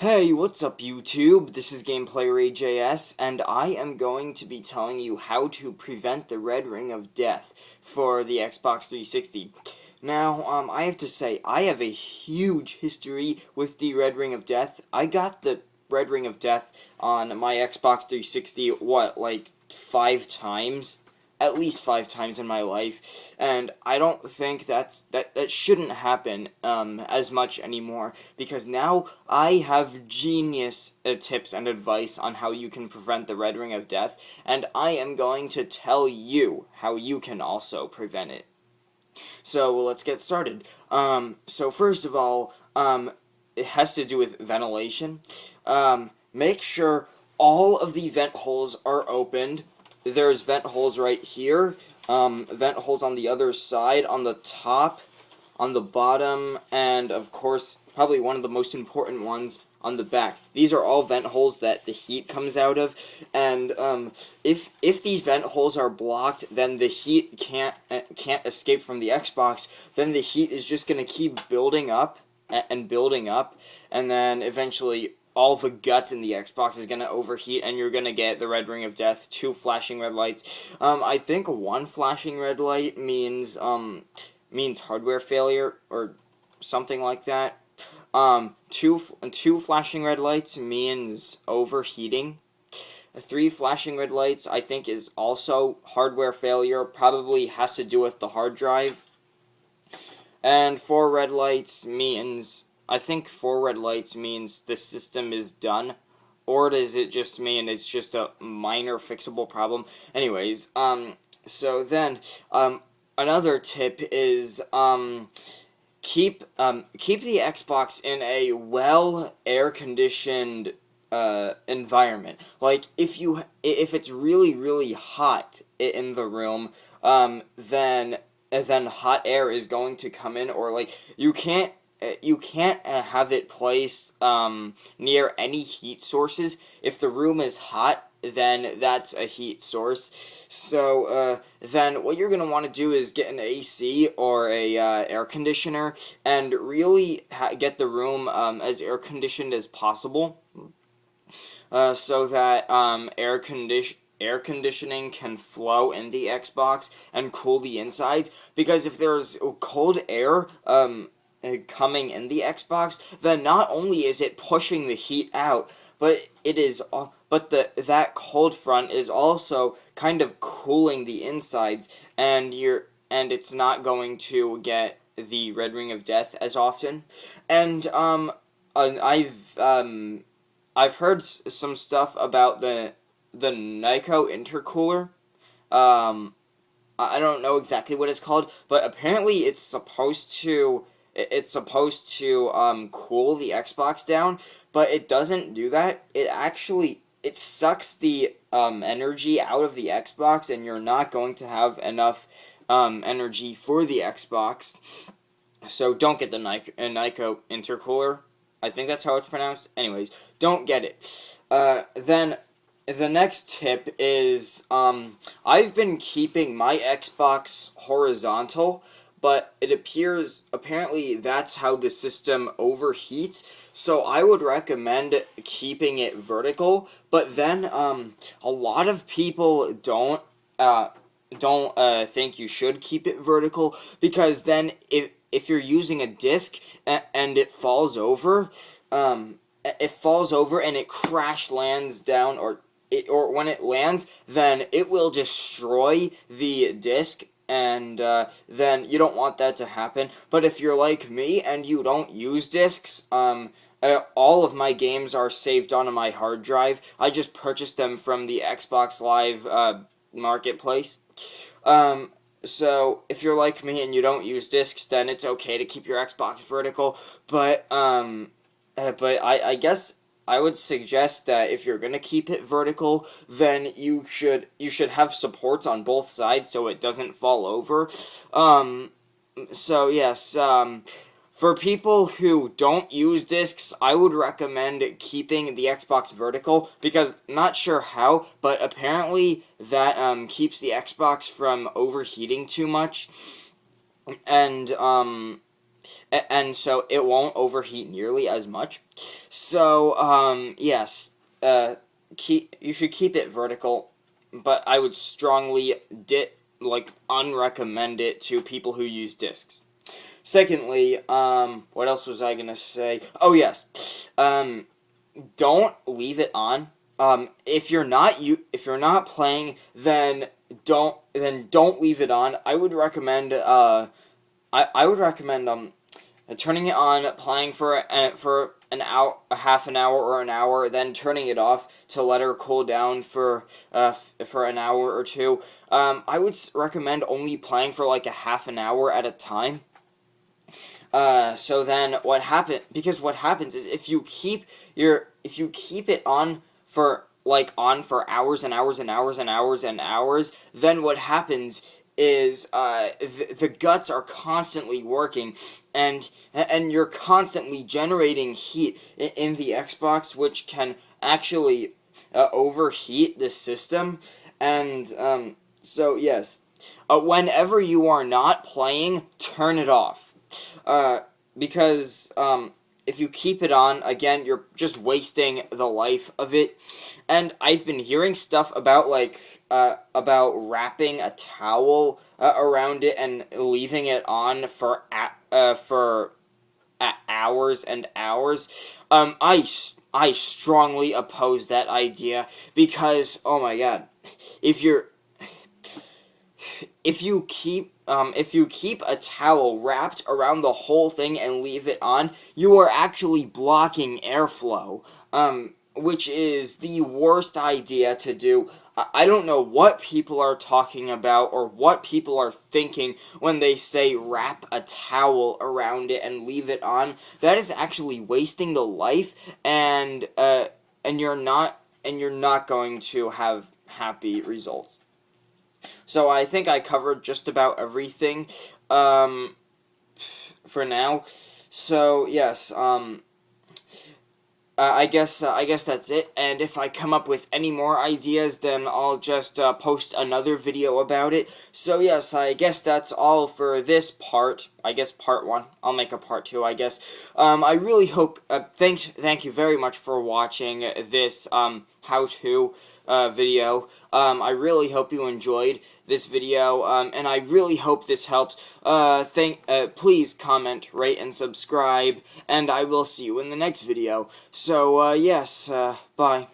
Hey, what's up YouTube? This is GameplayRayJS, and I am going to be telling you how to prevent the red ring of death for the Xbox 360. Now, I have to say, I have a huge history with the red ring of death. I got the red ring of death on my Xbox 360, like 5 times? At least 5 times in my life, and I don't think that shouldn't happen as much anymore, because now I have genius tips and advice on how you can prevent the red ring of death, and I am going to tell you how you can also prevent it. So let's get started. So first of all, it has to do with ventilation. Make sure all of the vent holes are opened. There's vent holes right here, vent holes on the other side, on the top, on the bottom, and of course, probably one of the most important ones, on the back. These are all vent holes that the heat comes out of, and if these vent holes are blocked, then the heat can't escape from the Xbox. Then the heat is just gonna keep building up and building up, and then eventually all the guts in the Xbox is going to overheat, and you're going to get the red ring of death, 2 flashing red lights. I think 1 flashing red light means hardware failure, or something like that. Two flashing red lights means overheating. 3 flashing red lights, I think, is also hardware failure, probably has to do with the hard drive. And 4 red lights means... I think 4 red lights means the system is done, or does it just mean it's just a minor fixable problem? Anyways, so then, another tip is, keep the Xbox in a well air-conditioned environment. Like, if it's really hot in the room, then hot air is going to come in, or like you can't have it placed near any heat sources. If the room is hot, then that's a heat source. So then what you're going to want to do is get an AC or a air conditioner and really get the room as air conditioned as possible, so that air conditioning can flow in the Xbox and cool the insides. Because if there's cold air coming in the Xbox, then not only is it pushing the heat out, but that cold front is also kind of cooling the insides, and it's not going to get the red ring of death as often. And I've heard some stuff about the Nyko intercooler. I don't know exactly what it's called, but apparently it's supposed to cool the Xbox down, but it doesn't do that. It sucks the energy out of the Xbox, and you're not going to have enough energy for the Xbox. So don't get the Nyko intercooler. I think that's how it's pronounced. Anyways, don't get it. Then the next tip is, I've been keeping my Xbox horizontal, but it apparently that's how the system overheats, so I would recommend keeping it vertical. But then a lot of people don't think you should keep it vertical, because then if you're using a disc and it falls over, and it crash lands down, or when it lands, then it will destroy the disc, and then you don't want that to happen. But if you're like me and you don't use discs, all of my games are saved onto my hard drive. I just purchased them from the Xbox Live marketplace. So if you're like me and you don't use discs, then it's okay to keep your Xbox vertical. But I guess I would suggest that if you're gonna keep it vertical, then you should have supports on both sides so it doesn't fall over. So yes, for people who don't use discs, I would recommend keeping the Xbox vertical, because not sure how, but apparently that keeps the Xbox from overheating too much. And and so it won't overheat nearly as much. So yes, you should keep it vertical, but I would strongly unrecommend it to people who use discs. Secondly, what else was I gonna say? Oh yes, don't leave it on. If you're not playing, then don't leave it on. I would recommend I would recommend turning it on, playing for an hour, a half an hour or an hour, then turning it off to let her cool down for an hour or two. I would recommend only playing for like a half an hour at a time. So then what happens is if you keep it on for hours and hours and hours and hours and hours, then what happens is the guts are constantly working, and you're constantly generating heat in the Xbox, which can actually overheat the system. And so yes, whenever you are not playing, turn it off. Because if you keep it on, again, you're just wasting the life of it. And I've been hearing stuff about about wrapping a towel around it and leaving it on for hours and hours. I strongly oppose that idea because, oh my god, if you're if you keep a towel wrapped around the whole thing and leave it on, you are actually blocking airflow, which is the worst idea to do. I don't know what people are talking about or what people are thinking when they say wrap a towel around it and leave it on. That is actually wasting the life, and you're not going to have happy results. So I think I covered just about everything for now. So yes, I guess that's it. And if I come up with any more ideas, then I'll just post another video about it. So yes, I guess that's all for this part. I guess part 1. I'll make a part 2, I guess. I really hope. Thank you very much for watching this how-to video. I really hope you enjoyed this video, and I really hope this helps. Please comment, rate, and subscribe, and I will see you in the next video. So, yes, bye.